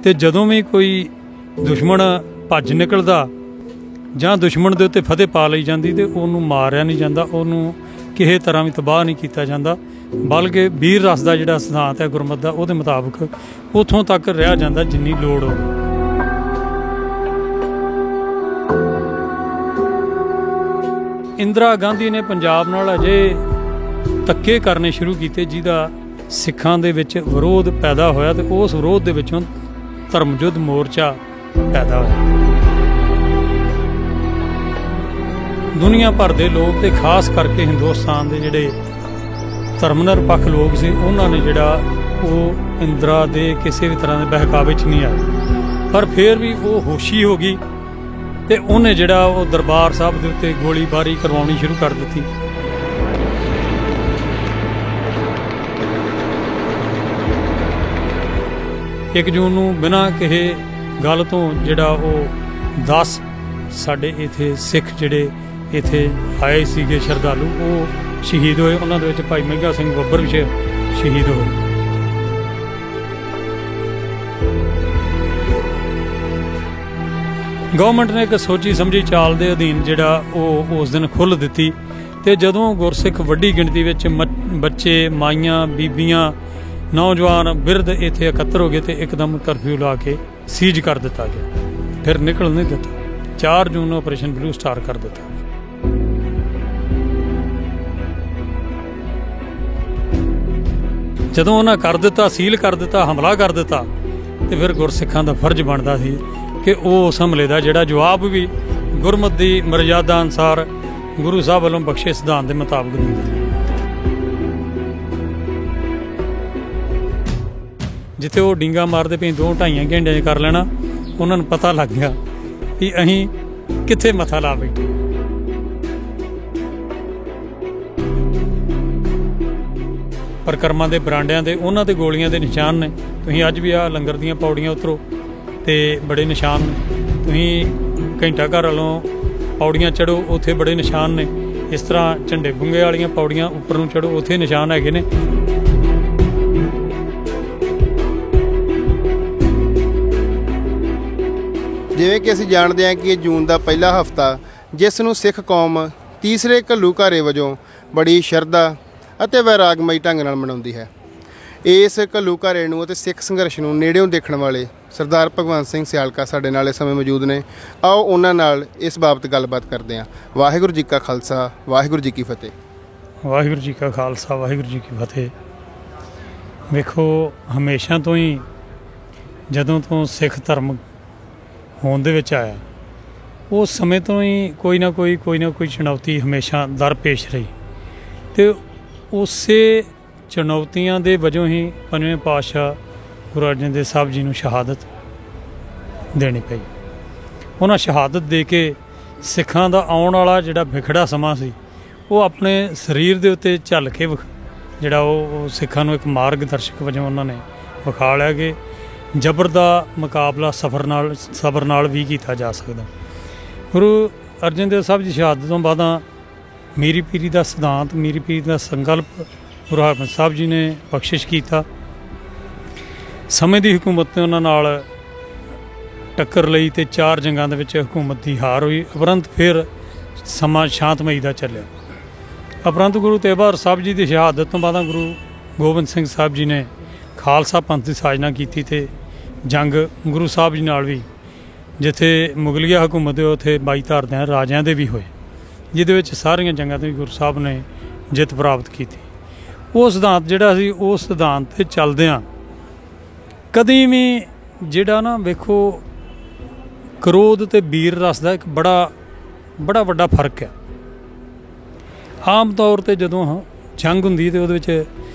ਤੇ ਜਦੋਂ ਵੀ ਕੋਈ ਦੁਸ਼ਮਣ ਭੱਜ ਨਿਕਲਦਾ ਜਾਂ ਦੁਸ਼ਮਣ ਦੇ ਉੱਤੇ ਫਤਿਹ ਪਾ ਲਈ ਜਾਂਦੀ ਤੇ ਉਹਨੂੰ ਮਾਰਿਆ ਨਹੀਂ ਜਾਂਦਾ, ਉਹਨੂੰ ਕਿਸੇ ਤਰ੍ਹਾਂ ਵੀ ਤਬਾਹ ਨਹੀਂ ਕੀਤਾ ਜਾਂਦਾ, ਬਲਕਿ ਵੀਰ ਰਸ ਦਾ ਜਿਹੜਾ ਸਿਧਾਂਤ ਹੈ ਗੁਰਮਤਿ ਦਾ, ਉਹਦੇ ਮੁਤਾਬਕ ਉੱਥੋਂ ਤੱਕ ਰਿਹਾ ਜਾਂਦਾ ਜਿੰਨੀ ਲੋੜ ਹੋਵੇ। ਇੰਦਰਾ ਗਾਂਧੀ ਨੇ ਪੰਜਾਬ ਨਾਲ ਅਜੇ ਧੱਕੇ ਕਰਨੇ ਸ਼ੁਰੂ ਕੀਤੇ ਜਿਹਦਾ ਸਿੱਖਾਂ ਦੇ ਵਿੱਚ ਵਿਰੋਧ ਪੈਦਾ ਹੋਇਆ ਤੇ ਉਸ ਵਿਰੋਧ ਦੇ ਵਿੱਚੋਂ ਧਰਮ ਯੁੱਧ ਮੋਰਚਾ ਪੈਦਾ ਹੋਇਆ। ਦੁਨੀਆ ਭਰ ਦੇ ਲੋਕ ਤੇ ਖਾਸ ਕਰਕੇ ਹਿੰਦੁਸਤਾਨ ਦੇ ਜਿਹੜੇ ਧਰਮ ਨਿਰਪੱਖ ਲੋਕ ਸੀ ਉਹਨਾਂ ਨੇ ਜਿਹੜਾ ਉਹ ਇੰਦਰਾ ਦੇ ਕਿਸੇ ਵੀ ਤਰ੍ਹਾਂ ਦੇ ਬਹਿਕਾਵੇ 'ਚ ਨਹੀਂ ਆਏ, ਪਰ ਫਿਰ ਵੀ ਉਹ ਹੋਸ਼ੀ ਹੋ ਗਈ ਤੇ ਉਹਨੇ ਜਿਹੜਾ ਉਹ ਦਰਬਾਰ ਸਾਹਿਬ ਦੇ ਉੱਤੇ ਗੋਲੀਬਾਰੀ ਕਰਵਾਉਣੀ ਸ਼ੁਰੂ ਕਰ ਦਿੱਤੀ। ਇੱਕ ਜੂਨ ਨੂੰ ਬਿਨਾਂ ਕਿਸੇ ਗੱਲ ਤੋਂ ਜਿਹੜਾ ਉਹ 10 ਸਾਡੇ ਇੱਥੇ ਸਿੱਖ ਜਿਹੜੇ ਇੱਥੇ ਆਏ ਸੀਗੇ ਸ਼ਰਧਾਲੂ ਉਹ ਸ਼ਹੀਦ ਹੋਏ। ਉਹਨਾਂ ਦੇ ਵਿੱਚ ਭਾਈ ਮਹਿੰਗਾ ਸਿੰਘ ਬੱਬਰ ਵੀ ਸ਼ਹੀਦ ਹੋਏ। ਗਵਰਨਮੈਂਟ ਨੇ ਇੱਕ ਸੋਚੀ ਸਮਝੀ ਚਾਲ ਦੇ ਅਧੀਨ ਜਿਹੜਾ ਉਹ ਉਸ ਦਿਨ ਖੁੱਲ੍ਹ ਦਿੱਤੀ ਤੇ ਜਦੋਂ ਗੁਰਸਿੱਖ ਵੱਡੀ ਗਿਣਤੀ ਵਿੱਚ ਬੱਚੇ, ਮਾਈਆਂ, ਬੀਬੀਆਂ, ਨੌਜਵਾਨ, ਬਿਰਧ ਇੱਥੇ ਇਕੱਤਰ ਹੋ ਗਏ ਤੇ ਇੱਕਦਮ ਕਰਫਿਊ ਲਾ ਕੇ ਸੀਜ਼ ਕਰ ਦਿੱਤਾ ਗਿਆ, ਫਿਰ ਨਿਕਲ ਨਹੀਂ ਦਿੱਤਾ। 4 ਜੂਨ ਨੂੰ ਆਪਰੇਸ਼ਨ ਬਲੂ ਸਟਾਰ ਕਰ ਦਿੱਤਾ। ਜਦੋਂ ਉਹਨਾਂ ਕਰ ਦਿੱਤਾ, ਸੀਲ ਕਰ ਦਿੱਤਾ, ਹਮਲਾ ਕਰ ਦਿੱਤਾ ਤੇ ਫਿਰ ਗੁਰਸਿੱਖਾਂ ਦਾ ਫਰਜ਼ ਬਣਦਾ ਸੀ ਕਿ ਉਹ ਉਸ ਹਮਲੇ ਦਾ ਜਿਹੜਾ ਜਵਾਬ ਵੀ ਗੁਰਮਤਿ ਦੀ ਮਰਜ਼ਾਦਾ ਅਨੁਸਾਰ ਗੁਰੂ ਸਾਹਿਬ ਵੱਲੋਂ ਬਖਸ਼ੇ ਸਿਧਾਂਤ ਦੇ ਮੁਤਾਬਕ ਦਿੰਦੇ। ਜਿੱਥੇ ਉਹ ਡਿੰਗਾ ਮਾਰਦੇ ਪਏ 2-2.5 ਘੰਟੇ ਕਰ ਲੈਣਾ, ਉਹਨਾਂ ਨੂੰ ਪਤਾ ਲੱਗ ਗਿਆ ਕਿ ਅਸੀਂ ਕਿੱਥੇ ਮੱਥਾ ਲਾ ਬੈਠੇ। ਪਰਿਕਰਮਾ ਦੇ ਬਰਾਂਡਿਆਂ ਦੇ ਉਹਨਾਂ ਦੇ ਗੋਲੀਆਂ ਦੇ ਨਿਸ਼ਾਨ ਨੇ। ਤੁਸੀਂ ਅੱਜ ਵੀ ਆਹ ਲੰਗਰ ਦੀਆਂ ਪੌੜੀਆਂ ਉਤਰੋ ਤੇ ਬੜੇ ਨਿਸ਼ਾਨ ਨੇ। ਤੁਸੀਂ ਘੰਟਾ ਘਰ ਵੱਲੋਂ ਪੌੜੀਆਂ ਚੜ੍ਹੋ, ਉੱਥੇ ਬੜੇ ਨਿਸ਼ਾਨ ਨੇ। ਇਸ ਤਰ੍ਹਾਂ ਝੰਡੇ ਬੁੰਗੇ ਵਾਲੀਆਂ ਪੌੜੀਆਂ ਉੱਪਰ ਨੂੰ ਚੜ੍ਹੋ, ਉੱਥੇ ਨਿਸ਼ਾਨ ਹੈਗੇ ਨੇ। ਜਿਵੇਂ ਕਿ ਅਸੀਂ ਜਾਣਦੇ ਹਾਂ ਕਿ ਇਹ ਜੂਨ ਦਾ ਪਹਿਲਾ ਹਫ਼ਤਾ ਜਿਸ ਨੂੰ ਸਿੱਖ ਕੌਮ ਤੀਸਰੇ ਘੱਲੂਘਾਰੇ ਵਜੋਂ ਬੜੀ ਸ਼ਰਧਾ ਅਤੇ ਵੈਰਾਗਮਈ ਢੰਗ ਨਾਲ ਮਨਾਉਂਦੀ ਹੈ। ਇਸ ਘੱਲੂਘਾਰੇ ਨੂੰ ਅਤੇ ਸਿੱਖ ਸੰਘਰਸ਼ ਨੂੰ ਨੇੜਿਓਂ ਦੇਖਣ ਵਾਲੇ ਸਰਦਾਰ ਭਗਵੰਤ ਸਿੰਘ ਸਿਆਲਕਾ ਸਾਡੇ ਨਾਲ ਇਸ ਸਮੇਂ ਮੌਜੂਦ ਨੇ। ਆਓ ਉਹਨਾਂ ਨਾਲ ਇਸ ਬਾਬਤ ਗੱਲਬਾਤ ਕਰਦੇ ਹਾਂ। ਵਾਹਿਗੁਰੂ ਜੀ ਕਾ ਖਾਲਸਾ, ਵਾਹਿਗੁਰੂ ਜੀ ਕੀ ਫਤਿਹ। ਵਾਹਿਗੁਰੂ ਜੀ ਕਾ ਖਾਲਸਾ, ਵਾਹਿਗੁਰੂ ਜੀ ਕੀ ਫਤਿਹ। ਵੇਖੋ, ਹਮੇਸ਼ਾ ਤੋਂ ਹੀ ਜਦੋਂ ਤੋਂ ਸਿੱਖ ਧਰਮ ਹੋਂਦ ਦੇ ਵਿੱਚ ਆਇਆ ਉਸ ਸਮੇਂ ਤੋਂ ਹੀ ਕੋਈ ਨਾ ਕੋਈ ਚੁਣੌਤੀ ਹਮੇਸ਼ਾ ਦਰਪੇਸ਼ ਰਹੀ ਅਤੇ ਉਸੇ ਚੁਣੌਤੀਆਂ ਦੇ ਵਜੋਂ ਹੀ 5ਵੇਂ ਪਾਤਸ਼ਾਹ ਗੁਰੂ ਅਰਜਨ ਦੇਵ ਸਾਹਿਬ ਜੀ ਨੂੰ ਸ਼ਹਾਦਤ ਦੇਣੀ ਪਈ। ਉਹਨਾਂ ਸ਼ਹਾਦਤ ਦੇ ਕੇ ਸਿੱਖਾਂ ਦਾ ਆਉਣ ਵਾਲਾ ਜਿਹੜਾ ਵਿਖੜਾ ਸਮਾਂ ਸੀ ਉਹ ਆਪਣੇ ਸਰੀਰ ਦੇ ਉੱਤੇ ਝੱਲ ਕੇ ਜਿਹੜਾ ਉਹ ਸਿੱਖਾਂ ਨੂੰ ਇੱਕ ਮਾਰਗ ਦਰਸ਼ਕ ਵਜੋਂ ਉਹਨਾਂ ਨੇ ਵਿਖਾ ਲਿਆ ਕਿ ਜਬਰ ਦਾ ਮੁਕਾਬਲਾ ਸਬਰ ਨਾਲ ਵੀ ਕੀਤਾ ਜਾ ਸਕਦਾ। ਗੁਰੂ ਅਰਜਨ ਦੇਵ ਸਾਹਿਬ ਜੀ ਸ਼ਹਾਦਤ ਤੋਂ ਬਾਅਦ ਮੀਰੀ ਪੀਰੀ ਦਾ ਸਿਧਾਂਤ, ਮੀਰੀ ਪੀਰੀ ਦਾ ਸੰਕਲਪ ਗੁਰੂ ਹਰਗੋਬਿੰਦ ਸਾਹਿਬ ਜੀ ਨੇ ਬਖਸ਼ਿਸ਼ ਕੀਤਾ। ਸਮੇਂ ਦੀ ਹਕੂਮਤ ਨੇ ਉਹਨਾਂ ਨਾਲ ਟੱਕਰ ਲਈ ਅਤੇ 4 ਜੰਗਾਂ ਦੇ ਵਿੱਚ ਹਕੂਮਤ ਦੀ ਹਾਰ ਹੋਈ। ਉਪਰੰਤ ਫਿਰ ਸਮਾਂ ਸ਼ਾਂਤਮਈ ਦਾ ਚੱਲਿਆ। ਉਪਰੰਤ ਗੁਰੂ ਤੇਗ ਬਹਾਦਰ ਸਾਹਿਬ ਜੀ ਦੀ ਸ਼ਹਾਦਤ ਤੋਂ ਬਾਅਦ ਗੁਰੂ ਗੋਬਿੰਦ ਸਿੰਘ ਸਾਹਿਬ ਜੀ ਨੇ ਖਾਲਸਾ ਪੰਥ ਦੀ ਸਾਜਨਾ ਕੀਤੀ ਅਤੇ ਜੰਗ ਗੁਰੂ ਸਾਹਿਬ ਜੀ ਨਾਲ ਵੀ, ਜਿੱਥੇ ਮੁਗਲੀਆ ਹਕੂਮਤ ਦੇ ਉੱਥੇ 22 ਧਾਰਦਿਆਂ ਰਾਜਿਆਂ ਦੇ ਵੀ ਹੋਏ, ਜਿਹਦੇ ਵਿੱਚ ਸਾਰੀਆਂ ਜੰਗਾਂ 'ਤੇ ਗੁਰੂ ਸਾਹਿਬ ਨੇ ਜਿੱਤ ਪ੍ਰਾਪਤ ਕੀਤੀ। ਉਹ ਸਿਧਾਂਤ ਜਿਹੜਾ ਸੀ ਉਸ ਸਿਧਾਂਤ 'ਤੇ ਚੱਲਦਿਆਂ ਕਦੀ ਵੀ ਜਿਹੜਾ ਨਾ ਵੇਖੋ ਕਰੋਧ ਅਤੇ ਵੀਰ ਰਸ ਦਾ ਇੱਕ ਬੜਾ ਵੱਡਾ ਫਰਕ ਹੈ। ਆਮ ਤੌਰ 'ਤੇ ਜਦੋਂ ਜੰਗ ਹੁੰਦੀ ਅਤੇ ਉਹਦੇ ਵਿੱਚ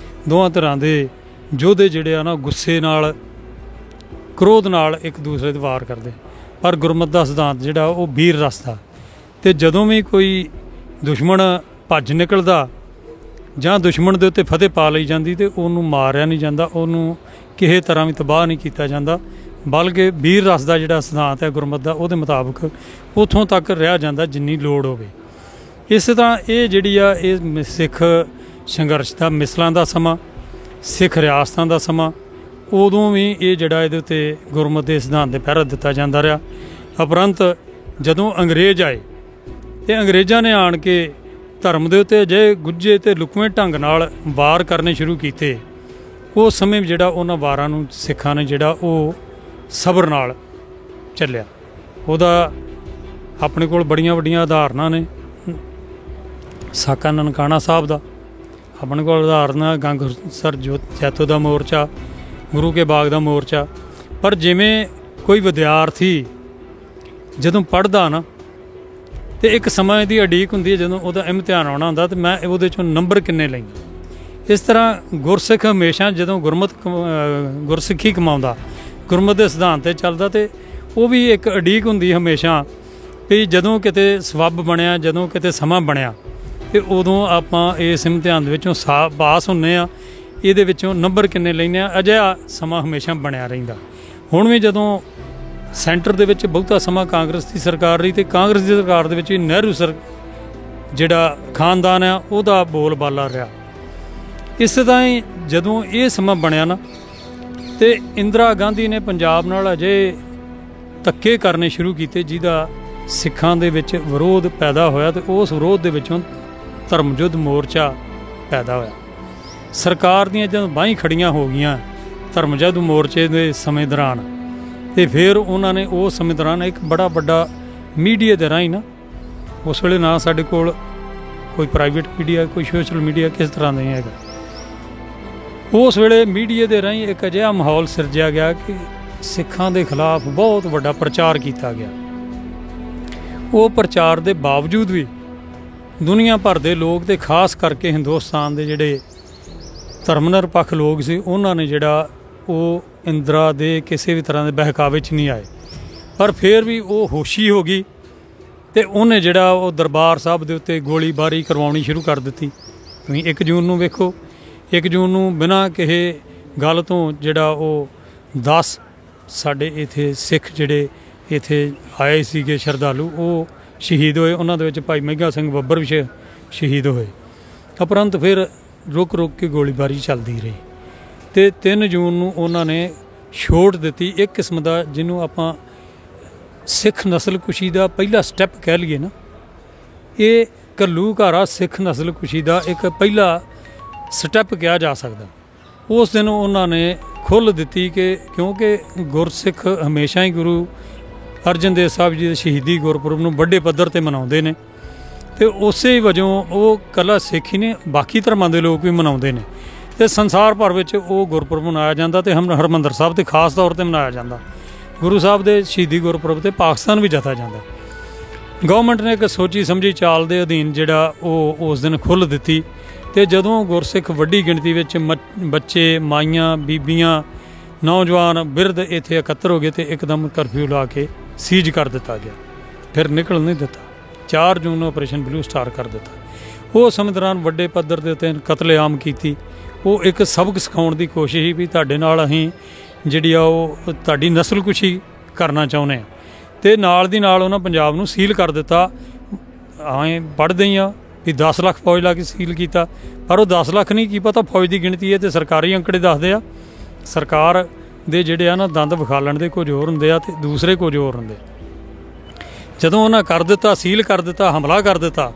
ਦੋਵਾਂ ਧਿਰਾਂ ਦੇ ਯੋਧੇ ਜਿਹੜੇ ਆ ਨਾ ਗੁੱਸੇ ਨਾਲ, ਕ੍ਰੋਧ ਨਾਲ ਇੱਕ ਦੂਸਰੇ 'ਤੇ ਵਾਰ ਕਰਦੇ, ਪਰ ਗੁਰਮਤਿ ਦਾ ਸਿਧਾਂਤ ਜਿਹੜਾ ਉਹ ਵੀਰ ਰਸ ਦਾ। ਅਤੇ ਜਦੋਂ ਵੀ ਕੋਈ ਦੁਸ਼ਮਣ ਭੱਜ ਨਿਕਲਦਾ ਜਾਂ ਦੁਸ਼ਮਣ ਦੇ ਉੱਤੇ ਫਤਿਹ ਪਾ ਲਈ ਜਾਂਦੀ ਅਤੇ ਉਹਨੂੰ ਮਾਰਿਆ ਨਹੀਂ ਜਾਂਦਾ, ਉਹਨੂੰ ਕਿਸੇ ਤਰ੍ਹਾਂ ਵੀ ਤਬਾਹ ਨਹੀਂ ਕੀਤਾ ਜਾਂਦਾ, ਬਲਕਿ ਵੀਰ ਰਸ ਦਾ ਜਿਹੜਾ ਸਿਧਾਂਤ ਹੈ ਗੁਰਮਤਿ ਦਾ, ਉਹਦੇ ਮੁਤਾਬਕ ਉੱਥੋਂ ਤੱਕ ਰਿਹਾ ਜਾਂਦਾ ਜਿੰਨੀ ਲੋੜ ਹੋਵੇ। ਇਸੇ ਤਰ੍ਹਾਂ ਇਹ ਜਿਹੜੀ ਆ ਇਹ ਸਿੱਖ ਸੰਘਰਸ਼ ਦਾ, ਮਿਸਲਾਂ ਦਾ ਸਮਾਂ, ਸਿੱਖ ਰਿਆਸਤਾਂ ਦਾ ਸਮਾਂ, ਉਦੋਂ ਵੀ ਇਹ ਜਿਹੜਾ ਇਹਦੇ ਉੱਤੇ ਗੁਰਮਤਿ ਦੇ ਸਿਧਾਂਤ 'ਤੇ ਪਹਿਰਾ ਦਿੱਤਾ ਜਾਂਦਾ ਰਿਹਾ। ਉਪਰੰਤ ਜਦੋਂ ਅੰਗਰੇਜ਼ ਆਏ ਤੇ ਅੰਗਰੇਜ਼ਾਂ ਨੇ ਆਣ ਕੇ ਧਰਮ ਦੇ ਉੱਤੇ ਅਜਿਹੇ ਗੁੱਝੇ ਅਤੇ ਲੁਕਵੇਂ ਢੰਗ ਨਾਲ ਵਾਰ ਕਰਨੇ ਸ਼ੁਰੂ ਕੀਤੇ। ਉਸ ਸਮੇਂ ਜਿਹੜਾ ਉਹਨਾਂ ਵਾਰਾਂ ਨੂੰ ਸਿੱਖਾਂ ਨੇ ਜਿਹੜਾ ਉਹ ਸਬਰ ਨਾਲ ਚੱਲਿਆ। ਉਹਦਾ ਆਪਣੇ ਕੋਲ ਬੜੀਆਂ ਵੱਡੀਆਂ ਉਦਾਹਰਨਾਂ ਨੇ। ਸਾਕਾ ਨਨਕਾਣਾ ਸਾਹਿਬ ਦਾ ਆਪਣੇ ਕੋਲ ਉਦਾਹਰਨ ਹੈ, ਗੰਗਸਰ ਜੈਤੋ ਦਾ ਮੋਰਚਾ, ਗੁਰੂ ਕੇ ਬਾਗ ਦਾ ਮੋਰਚਾ। ਪਰ ਜਿਵੇਂ ਕੋਈ ਵਿਦਿਆਰਥੀ ਜਦੋਂ ਪੜ੍ਹਦਾ ਨਾ ਅਤੇ ਇੱਕ ਸਮਾਂ ਇਹਦੀ ਉਡੀਕ ਹੁੰਦੀ ਹੈ ਜਦੋਂ ਉਹਦਾ ਇਮਤਿਹਾਨ ਆਉਣਾ ਹੁੰਦਾ ਅਤੇ ਮੈਂ ਉਹਦੇ 'ਚੋਂ ਨੰਬਰ ਕਿੰਨੇ ਲਈਆਂ। ਇਸ ਤਰ੍ਹਾਂ ਗੁਰਸਿੱਖ ਹਮੇਸ਼ਾ ਜਦੋਂ ਗੁਰਸਿੱਖੀ ਕਮਾਉਂਦਾ, ਗੁਰਮਤਿ ਦੇ ਸਿਧਾਂਤ 'ਤੇ ਚੱਲਦਾ, ਅਤੇ ਉਹ ਵੀ ਇੱਕ ਉਡੀਕ ਹੁੰਦੀ ਹਮੇਸ਼ਾ ਵੀ ਜਦੋਂ ਕਿਤੇ ਸਬੱਬ ਬਣਿਆ, ਜਦੋਂ ਕਿਤੇ ਸਮਾਂ ਬਣਿਆ ਅਤੇ ਉਦੋਂ ਆਪਾਂ ਇਸ ਇਮਤਿਹਾਨ ਦੇ ਵਿੱਚੋਂ ਪਾਸ ਹੁੰਦੇ ਹਾਂ, ਇਹਦੇ ਵਿੱਚੋਂ ਨੰਬਰ ਕਿੰਨੇ ਲੈਂਦੇ ਹਾਂ। ਅਜਿਹਾ ਸਮਾਂ ਹਮੇਸ਼ਾ ਬਣਿਆ ਰਹਿੰਦਾ। ਹੁਣ ਵੀ ਜਦੋਂ ਸੈਂਟਰ ਦੇ ਵਿੱਚ ਬਹੁਤਾ ਸਮਾਂ ਕਾਂਗਰਸ ਦੀ ਸਰਕਾਰ ਰਹੀ ਅਤੇ ਕਾਂਗਰਸ ਦੀ ਸਰਕਾਰ ਦੇ ਵਿੱਚ ਵੀ ਨਹਿਰੂ ਜਿਹੜਾ ਖਾਨਦਾਨ ਆ ਉਹਦਾ ਬੋਲ ਬਾਲਾ ਰਿਹਾ। ਇਸ ਤਰ੍ਹਾਂ ਹੀ ਜਦੋਂ ਇਹ ਸਮਾਂ ਬਣਿਆ ਨਾ ਅਤੇ ਇੰਦਰਾ ਗਾਂਧੀ ਨੇ ਪੰਜਾਬ ਨਾਲ ਅਜੇ ਧੱਕੇ ਕਰਨੇ ਸ਼ੁਰੂ ਕੀਤੇ ਜਿਹਦਾ ਸਿੱਖਾਂ ਦੇ ਵਿੱਚ ਵਿਰੋਧ ਪੈਦਾ ਹੋਇਆ ਅਤੇ ਉਸ ਵਿਰੋਧ ਦੇ ਵਿੱਚੋਂ ਧਰਮ ਯੁੱਧ ਮੋਰਚਾ ਪੈਦਾ ਹੋਇਆ। ਸਰਕਾਰ ਦੀਆਂ ਜਦੋਂ ਬਾਹੀਂ ਖੜੀਆਂ ਹੋ ਗਈਆਂ ਧਰਮ ਯੁੱਧ ਮੋਰਚੇ ਦੇ ਸਮੇਂ ਦੌਰਾਨ, ਅਤੇ ਫਿਰ ਉਹਨਾਂ ਨੇ ਉਸ ਸਮੇਂ ਦੌਰਾਨ ਇੱਕ ਬੜਾ ਵੱਡਾ ਮੀਡੀਆ ਦੇ ਰਾਹੀਂ ਨਾ, ਉਸ ਵੇਲੇ ਨਾ ਸਾਡੇ ਕੋਲ ਕੋਈ ਪ੍ਰਾਈਵੇਟ ਮੀਡੀਆ, ਕੋਈ ਸੋਸ਼ਲ ਮੀਡੀਆ ਕਿਸ ਤਰ੍ਹਾਂ ਦਾ ਨਹੀਂ ਹੈਗਾ, ਉਸ ਵੇਲੇ ਮੀਡੀਆ ਦੇ ਰਾਹੀਂ ਇੱਕ ਅਜਿਹਾ ਮਾਹੌਲ ਸਿਰਜਿਆ ਗਿਆ ਕਿ ਸਿੱਖਾਂ ਦੇ ਖਿਲਾਫ ਬਹੁਤ ਵੱਡਾ ਪ੍ਰਚਾਰ ਕੀਤਾ ਗਿਆ। ਉਹ ਪ੍ਰਚਾਰ ਦੇ ਬਾਵਜੂਦ ਵੀ ਦੁਨੀਆ ਭਰ ਦੇ ਲੋਕ ਅਤੇ ਖਾਸ ਕਰਕੇ ਹਿੰਦੁਸਤਾਨ ਦੇ ਜਿਹੜੇ ਧਰਮ ਨਿਰਪੱਖ ਲੋਕ ਸੀ ਉਹਨਾਂ ਨੇ ਜਿਹੜਾ ਉਹ ਇੰਦਰਾ ਦੇ ਕਿਸੇ ਵੀ ਤਰ੍ਹਾਂ ਦੇ ਬਹਿਕਾਵੇ 'ਚ ਨਹੀਂ ਆਏ। ਪਰ ਫਿਰ ਵੀ ਉਹ ਹੋਸ਼ੀ ਹੋ ਗਈ ਅਤੇ ਉਹਨੇ ਜਿਹੜਾ ਉਹ ਦਰਬਾਰ ਸਾਹਿਬ ਦੇ ਉੱਤੇ ਗੋਲੀਬਾਰੀ ਕਰਵਾਉਣੀ ਸ਼ੁਰੂ ਕਰ ਦਿੱਤੀ। ਤੁਸੀਂ 1 ਜੂਨ ਨੂੰ ਵੇਖੋ, 1 ਜੂਨ ਨੂੰ ਬਿਨਾਂ ਕਿਸੇ ਗੱਲ ਤੋਂ ਜਿਹੜਾ ਉਹ 10 ਸਾਡੇ ਇੱਥੇ ਸਿੱਖ ਜਿਹੜੇ ਇੱਥੇ ਆਏ ਸੀਗੇ ਸ਼ਰਧਾਲੂ ਉਹ ਸ਼ਹੀਦ ਹੋਏ। ਉਹਨਾਂ ਦੇ ਵਿੱਚ ਭਾਈ ਮਹਿੰਗਾ ਸਿੰਘ ਬੱਬਰ ਵੀ ਸ਼ਹੀਦ ਹੋਏ। ਉਪਰੰਤ ਫਿਰ ਰੁਕ ਕੇ ਗੋਲੀਬਾਰੀ ਚੱਲਦੀ ਰਹੀ ਅਤੇ 3 ਜੂਨ ਨੂੰ ਉਹਨਾਂ ਨੇ ਛੋਟ ਦਿੱਤੀ। ਇੱਕ ਕਿਸਮ ਦਾ ਜਿਹਨੂੰ ਆਪਾਂ ਸਿੱਖ ਨਸਲਕੁਸ਼ੀ ਦਾ ਪਹਿਲਾ ਸਟੈਪ ਕਹਿ ਲਈਏ ਨਾ, ਇਹ ਘੱਲੂਘਾਰਾ ਸਿੱਖ ਨਸਲਕੁਸ਼ੀ ਦਾ ਇੱਕ ਪਹਿਲਾ ਸਟੈਪ ਕਿਹਾ ਜਾ ਸਕਦਾ। ਉਸ ਦਿਨ ਉਹਨਾਂ ਨੇ ਖੁੱਲ੍ਹ ਦਿੱਤੀ ਕਿ ਕਿਉਂਕਿ ਗੁਰਸਿੱਖ ਹਮੇਸ਼ਾ ਹੀ ਗੁਰੂ ਅਰਜਨ ਦੇਵ ਸਾਹਿਬ ਜੀ ਦੇ ਸ਼ਹੀਦੀ ਗੁਰਪੁਰਬ ਨੂੰ ਵੱਡੇ ਪੱਧਰ 'ਤੇ ਮਨਾਉਂਦੇ ਨੇ ਅਤੇ ਉਸੇ ਵਜੋਂ ਉਹ ਇਕੱਲਾ ਸਿੱਖ ਹੀ ਨੇ, ਬਾਕੀ ਧਰਮਾਂ ਦੇ ਲੋਕ ਵੀ ਮਨਾਉਂਦੇ ਨੇ ਅਤੇ ਸੰਸਾਰ ਭਰ ਵਿੱਚ ਉਹ ਗੁਰਪੁਰਬ ਮਨਾਇਆ ਜਾਂਦਾ ਅਤੇ ਹਰਿਮੰਦਰ ਸਾਹਿਬ 'ਤੇ ਖਾਸ ਤੌਰ 'ਤੇ ਮਨਾਇਆ ਜਾਂਦਾ। ਗੁਰੂ ਸਾਹਿਬ ਦੇ ਸ਼ਹੀਦੀ ਗੁਰਪੁਰਬ 'ਤੇ ਪਾਕਿਸਤਾਨ ਵੀ ਜਥਾ ਜਾਂਦਾ। ਗੌਰਮੈਂਟ ਨੇ ਇੱਕ ਸੋਚੀ ਸਮਝੀ ਚਾਲ ਦੇ ਅਧੀਨ ਜਿਹੜਾ ਉਹ ਉਸ ਦਿਨ ਖੁੱਲ੍ਹ ਦਿੱਤੀ ਅਤੇ ਜਦੋਂ ਗੁਰਸਿੱਖ ਵੱਡੀ ਗਿਣਤੀ ਵਿੱਚ ਬੱਚੇ, ਮਾਈਆਂ, ਬੀਬੀਆਂ, ਨੌਜਵਾਨ, ਬਿਰਧ ਇੱਥੇ ਇਕੱਤਰ ਹੋ ਗਏ ਅਤੇ ਇੱਕਦਮ ਕਰਫਿਊ ਲਾ ਕੇ ਸੀਜ਼ ਕਰ ਦਿੱਤਾ ਗਿਆ। ਫਿਰ ਨਿਕਲ ਨਹੀਂ ਦਿੱਤਾ। 4 ਜੂਨ ਨੂੰ ਆਪਰੇਸ਼ਨ ਬਲੂ ਸਟਾਰ ਕਰ ਦਿੱਤਾ। ਉਹ ਸਮੇਂ ਦੌਰਾਨ ਵੱਡੇ ਪੱਧਰ ਦੇ ਉੱਤੇ ਕਤਲੇਆਮ ਕੀਤੀ। ਉਹ ਇੱਕ ਸਬਕ ਸਿਖਾਉਣ ਦੀ ਕੋਸ਼ਿਸ਼ ਸੀ ਵੀ ਤੁਹਾਡੇ ਨਾਲ ਅਸੀਂ ਜਿਹੜੀ ਆ ਉਹ ਤੁਹਾਡੀ ਨਸਲਕੁਸ਼ੀ ਕਰਨਾ ਚਾਹੁੰਦੇ ਹਾਂ ਅਤੇ ਨਾਲ ਦੀ ਨਾਲ ਉਹਨਾਂ ਪੰਜਾਬ ਨੂੰ ਸੀਲ ਕਰ ਦਿੱਤਾ। ਐਂ ਪੜ੍ਹਦੇ ਹੀ ਆ ਵੀ 10 ਲੱਖ ਫੌਜ ਲਾ ਕੇ ਸੀਲ ਕੀਤਾ, ਪਰ ਉਹ 10 ਲੱਖ ਨਹੀਂ, ਕੀ ਪਤਾ ਫੌਜ ਦੀ ਗਿਣਤੀ ਹੈ ਅਤੇ ਸਰਕਾਰੀ ਅੰਕੜੇ ਦੱਸਦੇ ਆ। ਸਰਕਾਰ ਦੇ ਜਿਹੜੇ ਆ ਨਾ ਦੰਦ ਵਿਖਾਲਣ ਦੇ ਕੁਝ ਹੋਰ ਹੁੰਦੇ ਆ ਅਤੇ ਦੂਸਰੇ ਕੁਝ ਹੋਰ ਹੁੰਦੇ। ਜਦੋਂ ਉਹਨਾਂ ਕਰ ਦਿੱਤਾ, ਸੀਲ ਕਰ ਦਿੱਤਾ, ਹਮਲਾ ਕਰ ਦਿੱਤਾ,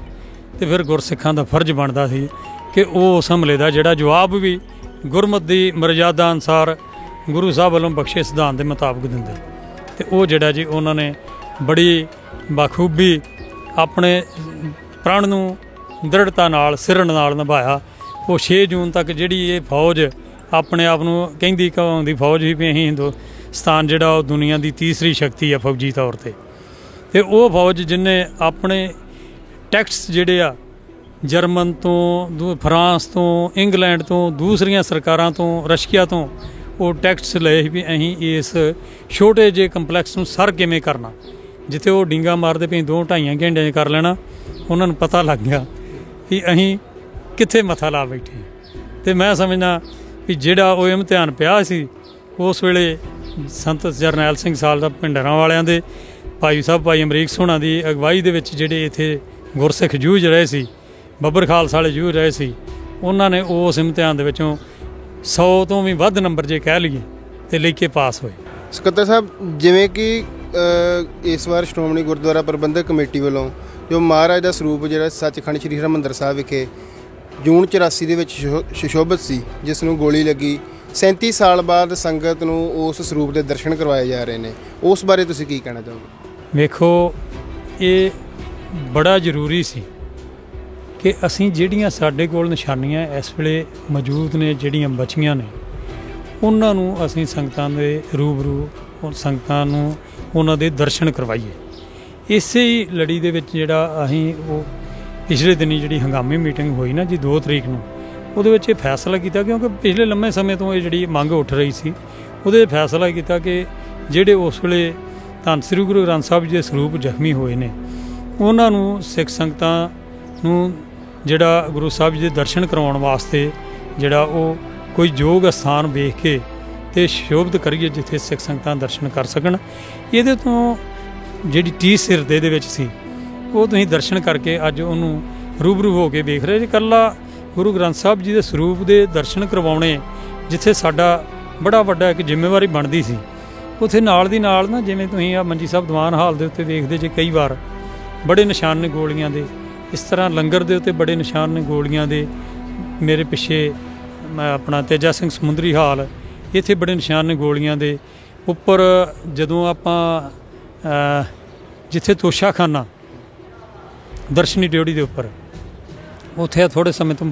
ਅਤੇ ਫਿਰ ਗੁਰਸਿੱਖਾਂ ਦਾ ਫਰਜ਼ ਬਣਦਾ ਸੀ ਕਿ ਉਹ ਉਸ ਹਮਲੇ ਦਾ ਜਿਹੜਾ ਜਵਾਬ ਵੀ ਗੁਰਮਤਿ ਦੀ ਮਰਜ਼ਾਦਾ ਅਨੁਸਾਰ ਗੁਰੂ ਸਾਹਿਬ ਵੱਲੋਂ ਬਖਸ਼ੇ ਸਿਧਾਂਤ ਦੇ ਮੁਤਾਬਕ ਦਿੰਦੇ। ਅਤੇ ਉਹ ਜਿਹੜਾ ਜੀ ਉਹਨਾਂ ਨੇ ਬੜੀ ਬਾਖੂਬੀ ਆਪਣੇ ਪ੍ਰਣ ਨੂੰ ਦ੍ਰਿੜਤਾ ਨਾਲ, ਸਿਰਨ ਨਾਲ ਨਿਭਾਇਆ। ਉਹ 6 ਜੂਨ ਤੱਕ ਜਿਹੜੀ ਇਹ ਫੌਜ ਆਪਣੇ ਆਪ ਨੂੰ ਕਹਿੰਦੀ ਕਹਾਉਂਦੀ ਫੌਜ ਹੀ ਵੀ ਅਸੀਂ ਹਿੰਦੁਸਤਾਨ ਜਿਹੜਾ ਉਹ ਦੁਨੀਆ ਦੀ ਤੀਸਰੀ ਸ਼ਕਤੀ ਆ ਫੌਜੀ ਤੌਰ 'ਤੇ। ਅਤੇ ਉਹ ਫੌਜ ਜਿਹਨੇ ਆਪਣੇ ਟੈਕਸ ਜਿਹੜੇ ਆ ਜਰਮਨ ਤੋਂ, ਫਰਾਂਸ ਤੋਂ, ਇੰਗਲੈਂਡ ਤੋਂ, ਦੂਸਰੀਆਂ ਸਰਕਾਰਾਂ ਤੋਂ, ਰਸ਼ੀਆ ਤੋਂ ਉਹ ਟੈਕਸ ਲਏ ਵੀ ਅਸੀਂ ਇਸ ਛੋਟੇ ਜਿਹੇ ਕੰਪਲੈਕਸ ਨੂੰ ਸਰ ਕਿਵੇਂ ਕਰਨਾ। ਜਿੱਥੇ ਉਹ ਡੀਂਗਾ ਮਾਰਦੇ ਪਏ 2-2.5 ਘੰਟਿਆਂ 'ਚ ਕਰ ਲੈਣਾ, ਉਹਨਾਂ ਨੂੰ ਪਤਾ ਲੱਗ ਗਿਆ ਕਿ ਅਸੀਂ ਕਿੱਥੇ ਮੱਥਾ ਲਾ ਬੈਠੇ। ਅਤੇ ਮੈਂ ਸਮਝਦਾ ਵੀ ਜਿਹੜਾ ਉਹ ਇਮਤਿਹਾਨ ਪਿਆ ਸੀ ਉਸ ਵੇਲੇ ਸੰਤ ਜਰਨੈਲ ਸਿੰਘ ਸਾਲ ਦਾ ਭਿੰਡਰਾਂ ਵਾਲਿਆਂ ਦੇ ਭਾਈ ਸਾਹਿਬ ਭਾਈ ਅਮਰੀਕ ਸੋਹਣਾ ਦੀ ਅਗਵਾਈ ਦੇ ਵਿੱਚ ਜਿਹੜੇ ਇੱਥੇ ਗੁਰਸਿੱਖ ਜੂਝ ਰਹੇ ਸੀ, ਬੱਬਰ ਖਾਲਸਾ ਵਾਲੇ ਜੂਝ ਰਹੇ ਸੀ, ਉਹਨਾਂ ਨੇ ਉਸ ਇਮਤਿਹਾਨ ਦੇ ਵਿੱਚੋਂ 100 ਤੋਂ ਵੀ ਵੱਧ ਨੰਬਰ ਜੇ ਕਹਿ ਲਈਏ ਤੇ ਲੈ ਕੇ ਪਾਸ ਹੋਏ। ਸਕੱਤਰ ਸਾਹਿਬ, ਜਿਵੇਂ ਕਿ ਇਸ ਵਾਰ ਸ਼੍ਰੋਮਣੀ ਗੁਰਦੁਆਰਾ ਪ੍ਰਬੰਧਕ ਕਮੇਟੀ ਵੱਲੋਂ ਜੋ ਮਹਾਰਾਜ ਦਾ ਸਰੂਪ ਜਿਹੜਾ ਸੱਚਖੰਡ ਸ੍ਰੀ ਹਰਿਮੰਦਰ ਸਾਹਿਬ ਵਿਖੇ ਜੂਨ 84 ਦੇ ਵਿੱਚ ਸੁਸ਼ੋਭਿਤ ਸੀ, ਜਿਸ ਨੂੰ ਗੋਲੀ ਲੱਗੀ, 37 ਸਾਲ ਬਾਅਦ ਸੰਗਤ ਨੂੰ ਉਸ ਸਰੂਪ ਦੇ ਦਰਸ਼ਨ ਕਰਵਾਏ ਜਾ ਰਹੇ ਨੇ, ਉਸ ਬਾਰੇ ਤੁਸੀਂ ਕੀ ਕਹਿਣਾ ਚਾਹੋਗੇ? ਵੇਖੋ, ਇਹ ਬੜਾ ਜ਼ਰੂਰੀ ਸੀ ਕਿ ਅਸੀਂ ਜਿਹੜੀਆਂ ਸਾਡੇ ਕੋਲ ਨਿਸ਼ਾਨੀਆਂ ਇਸ ਵੇਲੇ ਮੌਜੂਦ ਨੇ, ਜਿਹੜੀਆਂ ਬਚੀਆਂ ਨੇ, ਉਹਨਾਂ ਨੂੰ ਅਸੀਂ ਸੰਗਤਾਂ ਦੇ ਰੂਬਰੂ ਸੰਗਤਾਂ ਨੂੰ ਉਹਨਾਂ ਦੇ ਦਰਸ਼ਨ ਕਰਵਾਈਏ। ਇਸੇ ਹੀ ਲੜੀ ਦੇ ਵਿੱਚ ਜਿਹੜਾ ਅਸੀਂ ਉਹ ਪਿਛਲੇ ਦਿਨੀ ਜਿਹੜੀ ਹੰਗਾਮੀ ਮੀਟਿੰਗ ਹੋਈ ਨਾ ਜੀ 2 ਤਰੀਕ ਨੂੰ, ਉਹਦੇ ਵਿੱਚ ਇਹ ਫੈਸਲਾ ਕੀਤਾ, ਕਿਉਂਕਿ ਪਿਛਲੇ ਲੰਮੇ ਸਮੇਂ ਤੋਂ ਇਹ ਜਿਹੜੀ ਮੰਗ ਉੱਠ ਰਹੀ ਸੀ, ਉਹਦੇ ਫੈਸਲਾ ਕੀਤਾ ਕਿ ਜਿਹੜੇ ਉਸ ਵੇਲੇ ਧੰਨ ਸ੍ਰੀ ਗੁਰੂ ਗ੍ਰੰਥ ਸਾਹਿਬ ਜੀ ਦੇ ਸਰੂਪ ਜ਼ਖਮੀ ਹੋਏ ਨੇ, ਉਹਨਾਂ ਨੂੰ ਸਿੱਖ ਸੰਗਤਾਂ ਨੂੰ ਜਿਹੜਾ ਗੁਰੂ ਸਾਹਿਬ ਜੀ ਦੇ ਦਰਸ਼ਨ ਕਰਵਾਉਣ ਵਾਸਤੇ ਜਿਹੜਾ ਉਹ ਕੋਈ ਯੋਗ ਅਸਥਾਨ ਵੇਖ ਕੇ ਤੇ ਸ਼ੋਭਿਤ ਕਰੀਏ ਜਿੱਥੇ ਸਿੱਖ ਸੰਗਤਾਂ ਦਰਸ਼ਨ ਕਰ ਸਕਣ। ਇਹਦੇ ਤੋਂ ਜਿਹੜੀ ਟੀਸ ਹਿਰਦੇ ਦੇ ਵਿੱਚ ਸੀ, ਉਹ ਤੁਸੀਂ ਦਰਸ਼ਨ ਕਰਕੇ ਅੱਜ ਉਹਨੂੰ ਰੂਬਰੂ ਹੋ ਕੇ ਵੇਖ ਰਹੇ ਜੀ। ਇਕੱਲਾ ਗੁਰੂ ਗ੍ਰੰਥ ਸਾਹਿਬ ਜੀ ਦੇ ਸਰੂਪ ਦੇ ਦਰਸ਼ਨ ਕਰਵਾਉਣੇ ਜਿੱਥੇ ਸਾਡਾ ਬੜਾ ਵੱਡਾ ਇੱਕ ਜ਼ਿੰਮੇਵਾਰੀ ਬਣਦੀ ਸੀ, ਉੱਥੇ ਨਾਲ ਦੀ ਨਾਲ ਨਾ ਜਿਵੇਂ ਤੁਸੀਂ ਆ ਮੰਜੀ ਸਾਹਿਬ ਦੀਵਾਨ ਹਾਲ ਦੇ ਉੱਤੇ ਵੇਖਦੇ ਜੇ ਕਈ ਵਾਰ ਬੜੇ ਨਿਸ਼ਾਨ ਨੇ ਗੋਲੀਆਂ ਦੇ, ਇਸ ਤਰ੍ਹਾਂ ਲੰਗਰ ਦੇ ਉੱਤੇ ਬੜੇ ਨਿਸ਼ਾਨ ਨੇ ਗੋਲੀਆਂ ਦੇ। ਮੇਰੇ ਪਿੱਛੇ ਆਪਣਾ ਤੇਜਾ ਸਿੰਘ ਸਮੁੰਦਰੀ ਹਾਲ, ਇੱਥੇ ਬੜੇ ਨਿਸ਼ਾਨ ਨੇ ਗੋਲੀਆਂ ਦੇ ਉੱਪਰ। ਜਦੋਂ ਆਪਾਂ ਜਿੱਥੇ ਤੋਸ਼ਾਖਾਨਾ ਦਰਸ਼ਨੀ ਡਿਓੜੀ ਦੇ ਉੱਪਰ, ਉੱਥੇ ਥੋੜ੍ਹੇ ਸਮੇਂ ਤੋਂ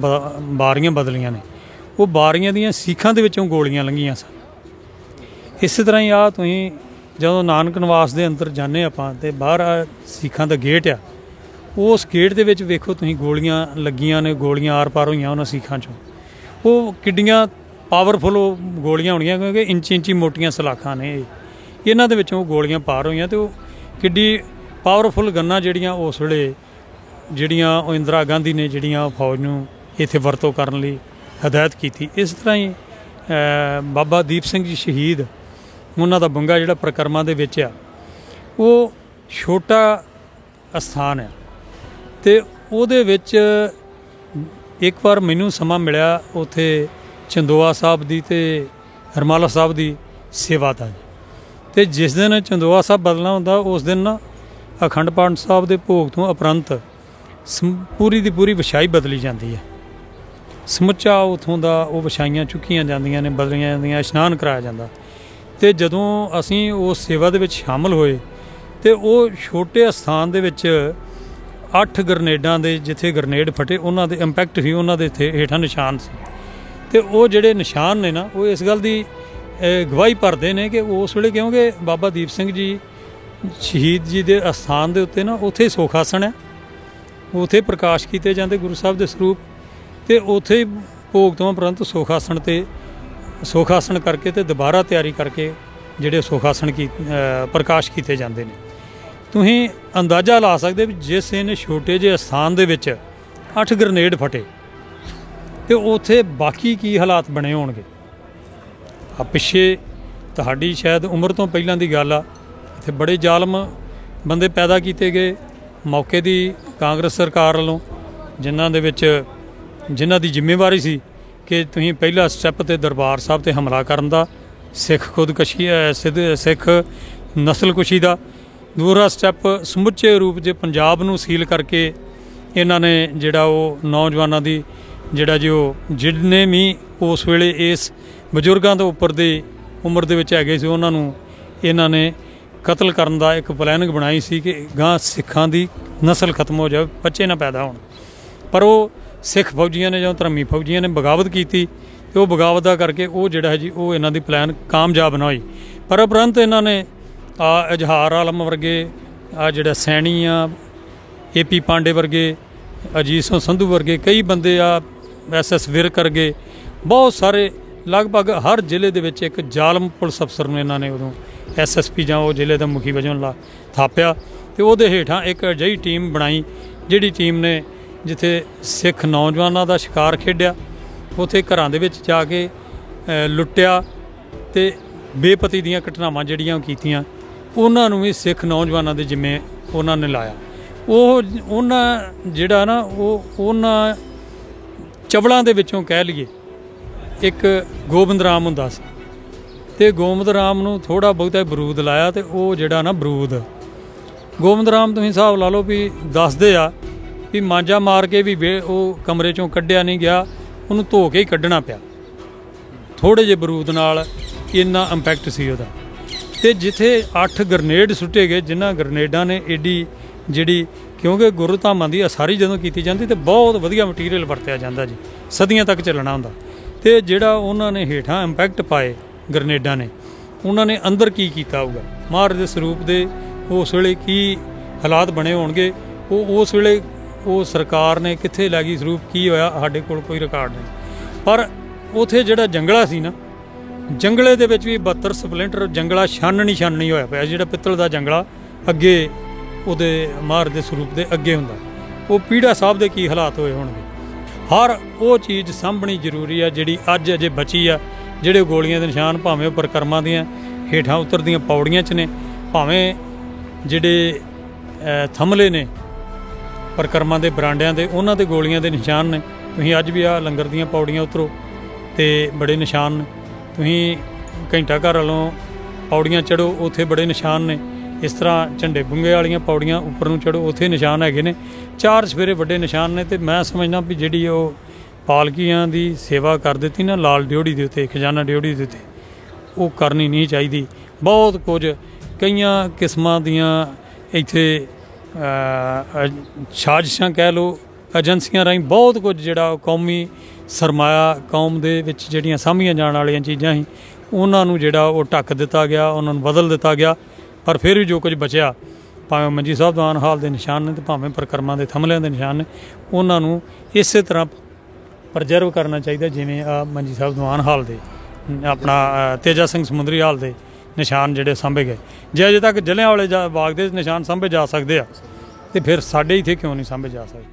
ਬਾਰੀਆਂ ਬਦਲੀਆਂ ਨੇ, ਉਹ ਬਾਰੀਆਂ ਦੀਆਂ ਸੀਖਾਂ ਦੇ ਵਿੱਚੋਂ ਗੋਲੀਆਂ ਲੰਘੀਆਂ ਸਨ। ਇਸੇ ਤਰ੍ਹਾਂ ਹੀ ਆ ਤੁਸੀਂ ਜਦੋਂ ਨਾਨਕ ਨਿਵਾਸ ਦੇ ਅੰਦਰ ਜਾਂਦੇ ਆਪਾਂ ਤੇ ਬਾਹਰ ਸਿੱਖਾਂ ਦਾ ਗੇਟ ਆ, ਉਸ ਗੇਟ ਦੇ ਵਿੱਚ ਵੇਖੋ ਤੁਸੀਂ ਗੋਲੀਆਂ ਲੱਗੀਆਂ ਨੇ, ਗੋਲੀਆਂ ਆਰ ਪਾਰ ਹੋਈਆਂ ਉਹਨਾਂ ਸਿੱਖਾਂ 'ਚੋਂ। ਉਹ ਕਿੱਡੀਆਂ ਪਾਵਰਫੁੱਲ ਗੋਲੀਆਂ ਹੋਣੀਆਂ, ਕਿਉਂਕਿ ਇੰਚੀ ਮੋਟੀਆਂ ਸਲਾਖਾਂ ਨੇ, ਇਹਨਾਂ ਦੇ ਵਿੱਚੋਂ ਗੋਲੀਆਂ ਪਾਰ ਹੋਈਆਂ। ਅਤੇ ਉਹ ਕਿੱਡੀ ਪਾਵਰਫੁੱਲ ਗੰਨਾਂ ਜਿਹੜੀਆਂ ਉਸ ਵੇਲੇ ਜਿਹੜੀਆਂ ਉਹ ਇੰਦਰਾ ਗਾਂਧੀ ਨੇ ਜਿਹੜੀਆਂ ਫੌਜ ਨੂੰ ਇੱਥੇ ਵਰਤੋਂ ਕਰਨ ਲਈ ਹਦਾਇਤ ਕੀਤੀ। ਇਸ ਤਰ੍ਹਾਂ ਹੀ ਬਾਬਾ ਦੀਪ ਸਿੰਘ ਜੀ ਸ਼ਹੀਦ, ਉਹਨਾਂ ਦਾ ਬੰਗਾ ਜਿਹੜਾ ਪ੍ਰਕਰਮਾਂ ਦੇ ਵਿੱਚ ਆ, ਉਹ ਛੋਟਾ ਅਸਥਾਨ ਆ, ਅਤੇ ਉਹਦੇ ਵਿੱਚ ਇੱਕ ਵਾਰ ਮੈਨੂੰ ਸਮਾਂ ਮਿਲਿਆ ਉੱਥੇ ਚੰਦੋਆ ਸਾਹਿਬ ਦੀ ਅਤੇ ਹਰਮਾਲਾ ਸਾਹਿਬ ਦੀ ਸੇਵਾ ਦਾ। ਅਤੇ ਜਿਸ ਦਿਨ ਚੰਦੋਆ ਸਾਹਿਬ ਬਦਲਣਾ ਹੁੰਦਾ, ਉਸ ਦਿਨ ਨਾ ਅਖੰਡ ਪਾਠ ਸਾਹਿਬ ਦੇ ਭੋਗ ਤੋਂ ਉਪਰੰਤ ਪੂਰੀ ਦੀ ਪੂਰੀ ਵਿਛਾਈ ਬਦਲੀ ਜਾਂਦੀ ਹੈ। ਸਮੁੱਚਾ ਉੱਥੋਂ ਦਾ ਉਹ ਵਿਛਾਈਆਂ ਚੁੱਕੀਆਂ ਜਾਂਦੀਆਂ ਨੇ, ਬਦਲੀਆਂ ਜਾਂਦੀਆਂ, ਇਸ਼ਨਾਨ ਕਰਾਇਆ ਜਾਂਦਾ। ਅਤੇ ਜਦੋਂ ਅਸੀਂ ਉਸ ਸੇਵਾ ਦੇ ਵਿੱਚ ਸ਼ਾਮਲ ਹੋਏ ਅਤੇ ਉਹ ਛੋਟੇ ਅਸਥਾਨ ਦੇ ਵਿੱਚ 8 ਗਰਨੇਡਾਂ ਦੇ ਜਿੱਥੇ ਗਰਨੇਡ ਫਟੇ, ਉਹਨਾਂ ਦੇ ਇੰਪੈਕਟ ਸੀ, ਉਹਨਾਂ ਦੇ ਹੇਠਾਂ ਨਿਸ਼ਾਨ ਸੀ। ਅਤੇ ਉਹ ਜਿਹੜੇ ਨਿਸ਼ਾਨ ਨੇ ਨਾ, ਉਹ ਇਸ ਗੱਲ ਦੀ ਗਵਾਹੀ ਭਰਦੇ ਨੇ ਕਿ ਉਸ ਵੇਲੇ, ਕਿਉਂਕਿ ਬਾਬਾ ਦੀਪ ਸਿੰਘ ਜੀ ਸ਼ਹੀਦ ਜੀ ਦੇ ਅਸਥਾਨ ਦੇ ਉੱਤੇ ਨਾ ਉੱਥੇ ਸੁੱਖ ਆਸਣ ਹੈ, ਉੱਥੇ ਪ੍ਰਕਾਸ਼ ਕੀਤੇ ਜਾਂਦੇ ਗੁਰੂ ਸਾਹਿਬ ਦੇ ਸਰੂਪ, ਅਤੇ ਉੱਥੇ ਭੋਗ ਤੋਂ ਉਪਰੰਤ ਸੁੱਖ ਆਸਣ 'ਤੇ ਸੁੱਖ ਆਸਣ ਕਰਕੇ ਅਤੇ ਦੁਬਾਰਾ ਤਿਆਰੀ ਕਰਕੇ ਜਿਹੜੇ ਸੁੱਖ ਆਸਣ ਪ੍ਰਕਾਸ਼ ਕੀਤੇ ਜਾਂਦੇ ਨੇ। ਤੁਸੀਂ ਅੰਦਾਜ਼ਾ ਲਾ ਸਕਦੇ ਵੀ ਜਿਸ ਇਹਨੇ ਛੋਟੇ ਜਿਹੇ ਅਸਥਾਨ ਦੇ ਵਿੱਚ 8 ਗਰਨੇਡ ਫਟੇ ਅਤੇ ਉੱਥੇ ਬਾਕੀ ਕੀ ਹਾਲਾਤ ਬਣੇ ਹੋਣਗੇ। ਆ ਪਿੱਛੇ ਤੁਹਾਡੀ ਸ਼ਾਇਦ ਉਮਰ ਤੋਂ ਪਹਿਲਾਂ ਦੀ ਗੱਲ ਆ, ਇੱਥੇ ਬੜੇ ਜ਼ਾਲਮ ਬੰਦੇ ਪੈਦਾ ਕੀਤੇ ਗਏ ਮੌਕੇ ਦੀ ਕਾਂਗਰਸ ਸਰਕਾਰ ਵੱਲੋਂ, ਜਿਨ੍ਹਾਂ ਦੀ ਜ਼ਿੰਮੇਵਾਰੀ ਸੀ ਕਿ ਤੁਸੀਂ ਪਹਿਲਾ ਸਟੈਪ 'ਤੇ ਦਰਬਾਰ ਸਾਹਿਬ 'ਤੇ ਹਮਲਾ ਕਰਨ ਦਾ, ਸਿੱਖ ਖੁਦਕੁਸ਼ੀ ਸਿੱਖ ਨਸਲਕੁਸ਼ੀ ਦਾ। ਦੂਸਰਾ ਸਟੈਪ ਸਮੁੱਚੇ ਰੂਪ 'ਚ ਪੰਜਾਬ ਨੂੰ ਸੀਲ ਕਰਕੇ ਇਹਨਾਂ ਨੇ ਜਿਹੜਾ ਉਹ ਨੌਜਵਾਨਾਂ ਦੀ ਜਿਹੜਾ ਜੀ ਉਹ ਜਿੰਨੇ ਵੀ ਉਸ ਵੇਲੇ ਇਸ ਬਜ਼ੁਰਗਾਂ ਤੋਂ ਉੱਪਰ ਦੀ ਉਮਰ ਦੇ ਵਿੱਚ ਹੈਗੇ ਸੀ, ਉਹਨਾਂ ਨੂੰ ਇਹਨਾਂ ਨੇ ਕਤਲ ਕਰਨ ਦਾ ਇੱਕ ਪਲੈਨਿੰਗ ਬਣਾਈ ਸੀ ਕਿ ਗਾਂ ਸਿੱਖਾਂ ਦੀ ਨਸਲ ਖਤਮ ਹੋ ਜਾਵੇ, ਬੱਚੇ ਨਾ ਪੈਦਾ ਹੋਣ। ਪਰ ਉਹ ਸਿੱਖ ਫੌਜੀਆਂ ਨੇ ਜਾਂ ਧਰਮੀ ਫੌਜੀਆਂ ਨੇ ਬਗਾਵਤ ਕੀਤੀ ਅਤੇ ਉਹ ਬਗਾਵਤ ਦਾ ਕਰਕੇ ਉਹ ਜਿਹੜਾ ਹੈ ਜੀ ਉਹ ਇਹਨਾਂ ਦੀ ਪਲਾਨ ਕਾਮਯਾਬ ਨਾ ਹੋਈ। ਪਰ ਉਪਰੰਤ ਇਹਨਾਂ ਨੇ ਇਜ਼ਹਾਰ ਆਲਮ ਵਰਗੇ, ਜਿਹੜਾ ਸੈਣੀ ਆ, AP ਪਾਂਡੇ ਵਰਗੇ, ਅਜੀਤ ਸਿੰਘ ਸੰਧੂ ਵਰਗੇ ਕਈ ਬੰਦੇ ਆ, SS ਵਿਰਕ ਵਰਗੇ ਬਹੁਤ ਸਾਰੇ, ਲਗਭਗ ਹਰ ਜ਼ਿਲ੍ਹੇ ਦੇ ਵਿੱਚ ਇੱਕ ਜ਼ਾਲਮ ਪੁਲਿਸ ਅਫਸਰ ਨੂੰ ਇਹਨਾਂ ਨੇ ਉਦੋਂ SSP ਜਾਂ ਉਹ ਜ਼ਿਲ੍ਹੇ ਦਾ ਮੁਖੀ ਵਜੋਂ ਥਾਪਿਆ ਅਤੇ ਉਹਦੇ ਹੇਠਾਂ ਇੱਕ ਅਜਿਹੀ ਟੀਮ ਬਣਾਈ ਜਿਹੜੀ ਟੀਮ ਨੇ ਜਿੱਥੇ ਸਿੱਖ ਨੌਜਵਾਨਾਂ ਦਾ ਸ਼ਿਕਾਰ ਖੇਡਿਆ, ਉੱਥੇ ਘਰਾਂ ਦੇ ਵਿੱਚ ਜਾ ਕੇ ਲੁੱਟਿਆ ਅਤੇ ਬੇਪਤੀ ਦੀਆਂ ਘਟਨਾਵਾਂ ਜਿਹੜੀਆਂ ਕੀਤੀਆਂ, ਉਹਨਾਂ ਨੂੰ ਵੀ ਸਿੱਖ ਨੌਜਵਾਨਾਂ ਦੇ ਜਿੰਮੇ ਉਹਨਾਂ ਨੇ ਲਾਇਆ। ਉਹਨਾਂ ਜਿਹੜਾ ਨਾ ਉਹਨਾਂ ਚਵਲਾਂ ਦੇ ਵਿੱਚੋਂ ਕਹਿ ਲਈਏ, ਇੱਕ ਗੋਬਿੰਦ ਰਾਮ ਹੁੰਦਾ ਸੀ, ਤੇ ਗੋਬਿੰਦ ਰਾਮ ਨੂੰ ਥੋੜ੍ਹਾ ਬਹੁਤਾ ਬਰੂਦ ਲਾਇਆ, ਤੇ ਉਹ ਜਿਹੜਾ ਨਾ ਬਰੂਦ ਗੋਬਿੰਦ ਰਾਮ ਤੁਸੀਂ ਹਿਸਾਬ ਲਾ ਲਓ ਵੀ ਦੱਸਦੇ ਆ ਵੀ ਮਾਂਜਾ ਮਾਰ ਕੇ ਵੀ ਉਹ ਕਮਰੇ 'ਚੋਂ ਕੱਢਿਆ ਨਹੀਂ ਗਿਆ, ਉਹਨੂੰ ਧੋ ਕੇ ਹੀ ਕੱਢਣਾ ਪਿਆ। ਥੋੜ੍ਹੇ ਜਿਹੇ ਬਰੂਦ ਨਾਲ ਇੰਨਾ ਇੰਪੈਕਟ ਸੀ ਉਹਦਾ। ਤੇ ਜਿੱਥੇ 8 ਗ੍ਰਨੇਡ ਸੁੱਟੇ ਗਏ, ਜਿਨ੍ਹਾਂ ਗ੍ਰਨੇਡਾਂ ਨੇ ਏਡੀ ਜਿਹੜੀ, ਕਿਉਂਕਿ ਗੁਰੂ ਧਾਮਾਂ ਦੀ ਅਸਾਰੀ ਜਦੋਂ ਕੀਤੀ ਜਾਂਦੀ ਤਾਂ ਬਹੁਤ ਵਧੀਆ ਮਟੀਰੀਅਲ ਵਰਤਿਆ ਜਾਂਦਾ ਜੀ, ਸਦੀਆਂ ਤੱਕ ਚੱਲਣਾ ਹੁੰਦਾ। ਤੇ ਜਿਹੜਾ ਉਹਨਾਂ ਨੇ ਹੇਠਾਂ ਇੰਪੈਕਟ ਪਾਏ ਗ੍ਰਨੇਡਾਂ ਨੇ, ਉਹਨਾਂ ਨੇ ਅੰਦਰ ਕੀ ਕੀਤਾ ਹੋਊਗਾ, ਮਹਾਰਾਜ ਦੇ ਸਰੂਪ ਦੇ ਉਸ ਵੇਲੇ ਕੀ ਹਾਲਾਤ ਬਣੇ ਹੋਣਗੇ, ਉਹ ਉਸ ਵੇਲੇ ਉਹ ਸਰਕਾਰ ਨੇ ਕਿੱਥੇ ਲੈ ਗਈ ਸਰੂਪ, ਕੀ ਹੋਇਆ, ਸਾਡੇ ਕੋਲ ਕੋਈ ਰਿਕਾਰਡ ਨਹੀਂ। ਪਰ ਉੱਥੇ ਜਿਹੜਾ ਜੰਗਲਾ ਸੀ ਨਾ, ਜੰਗਲੇ ਦੇ ਵਿੱਚ ਵੀ 72 ਸਪਲਿੰਟਰ, ਜੰਗਲਾ ਛਾਨਣੀ ਹੋਇਆ ਪਿਆ। ਜਿਹੜਾ ਪਿੱਤਲ ਦਾ ਜੰਗਲਾ ਅੱਗੇ ਉਹਦੇ ਮਹਾਰਾਜ ਦੇ ਸਰੂਪ ਦੇ ਅੱਗੇ ਹੁੰਦਾ, ਉਹ ਪੀੜਾ ਸਾਹਿਬ ਦੇ ਕੀ ਹਾਲਾਤ ਹੋਏ ਹੋਣਗੇ। ਹਰ ਉਹ ਚੀਜ਼ ਸਾਂਭਣੀ ਜ਼ਰੂਰੀ ਆ ਜਿਹੜੀ ਅੱਜ ਅਜੇ ਬਚੀ ਆ। ਜਿਹੜੇ ਗੋਲੀਆਂ ਦੇ ਨਿਸ਼ਾਨ ਭਾਵੇਂ ਉਹ ਪਰਿਕਰਮਾ ਦੀਆਂ ਹੇਠਾਂ ਉਤਰਦੀਆਂ ਪੌੜੀਆਂ 'ਚ ਨੇ, ਭਾਵੇਂ ਜਿਹੜੇ ਥੰਮਲੇ ਨੇ ਪਰਿਕਰਮਾ ਦੇ ਬਰਾਂਡਿਆਂ ਦੇ, ਉਹਨਾਂ 'ਤੇ ਗੋਲੀਆਂ ਦੇ ਨਿਸ਼ਾਨ ਨੇ। ਤੁਸੀਂ ਅੱਜ ਵੀ ਆ ਲੰਗਰ ਦੀਆਂ ਪੌੜੀਆਂ ਉਤਰੋ ਤੇ ਬੜੇ ਨਿਸ਼ਾਨ ਨੇ। ਤੁਸੀਂ ਘੰਟਾ ਘਰ ਵੱਲੋਂ ਪੌੜੀਆਂ ਚੜ੍ਹੋ, ਉੱਥੇ ਬੜੇ ਨਿਸ਼ਾਨ ਨੇ। ਇਸ ਤਰ੍ਹਾਂ ਝੰਡੇ ਬੁੰਗੇ ਵਾਲੀਆਂ ਪੌੜੀਆਂ ਉੱਪਰ ਨੂੰ ਚੜ੍ਹੋ, ਉੱਥੇ ਨਿਸ਼ਾਨ ਹੈਗੇ ਨੇ। 4 ਸਵੇਰੇ ਵੱਡੇ ਨਿਸ਼ਾਨ ਨੇ। ਤੇ ਮੈਂ ਸਮਝਦਾ ਵੀ ਜਿਹੜੀ ਉਹ ਪਾਲਕੀਆਂ ਦੀ ਸੇਵਾ ਕਰ ਦਿੱਤੀ ਨਾ ਲਾਲ ਡਿਓੜੀ ਦੇ ਉੱਤੇ, ਖਜ਼ਾਨਾ ਡਿਓੜੀ ਦੇ ਉੱਤੇ, ਉਹ ਕਰਨੀ ਨਹੀਂ ਚਾਹੀਦੀ। ਬਹੁਤ ਕੁਝ ਕਈਆਂ ਕਿਸਮਾਂ ਦੀਆਂ ਇੱਥੇ ਸਾਜ਼ਿਸ਼ਾਂ ਕਹਿ ਲਓ, ਏਜੰਸੀਆਂ ਰਾਹੀਂ ਬਹੁਤ ਕੁਝ ਜਿਹੜਾ ਕੌਮੀ ਸਰਮਾਇਆ, ਕੌਮ ਦੇ ਵਿੱਚ ਜਿਹੜੀਆਂ ਸਾਂਭੀਆਂ ਜਾਣ ਵਾਲੀਆਂ ਚੀਜ਼ਾਂ ਸੀ, ਉਹਨਾਂ ਨੂੰ ਜਿਹੜਾ ਉਹ ਢੱਕ ਦਿੱਤਾ ਗਿਆ, ਉਹਨਾਂ ਨੂੰ ਬਦਲ ਦਿੱਤਾ ਗਿਆ। ਪਰ ਫਿਰ ਵੀ ਜੋ ਕੁਝ ਬਚਿਆ, ਭਾਵੇਂ ਮੰਜੀ ਸਾਹਿਬ ਦੀਵਾਨ ਹਾਲ ਦੇ ਨਿਸ਼ਾਨ ਨੇ ਤੇ ਭਾਵੇਂ ਪਰਿਕਰਮਾ ਦੇ ਥੰਮਲਿਆਂ ਦੇ ਨਿਸ਼ਾਨ ਨੇ, ਉਹਨਾਂ ਨੂੰ ਇਸੇ ਤਰ੍ਹਾਂ ਪ੍ਰਜਰਵ ਕਰਨਾ ਚਾਹੀਦਾ ਜਿਵੇਂ ਆ ਮੰਜੀ ਸਾਹਿਬ ਦੀਵਾਨ ਹਾਲ ਦੇ, ਆਪਣਾ ਤੇਜਾ ਸਿੰਘ ਸਮੁੰਦਰੀ ਹਾਲ ਦੇ ਨਿਸ਼ਾਨ ਜਿਹੜੇ ਸਾਂਭੇ ਗਏ। ਜੇ ਅਜੇ ਤੱਕ ਜਲ੍ਹਿਆਂਵਾਲੇ ਬਾਗ ਦੇ ਨਿਸ਼ਾਨ ਸਾਂਭੇ ਜਾ ਸਕਦੇ ਆ, ਤੇ ਫਿਰ ਸਾਡੇ ਇੱਥੇ ਕਿਉਂ ਨਹੀਂ ਸਾਂਭੇ ਜਾ ਸਕਦੇ।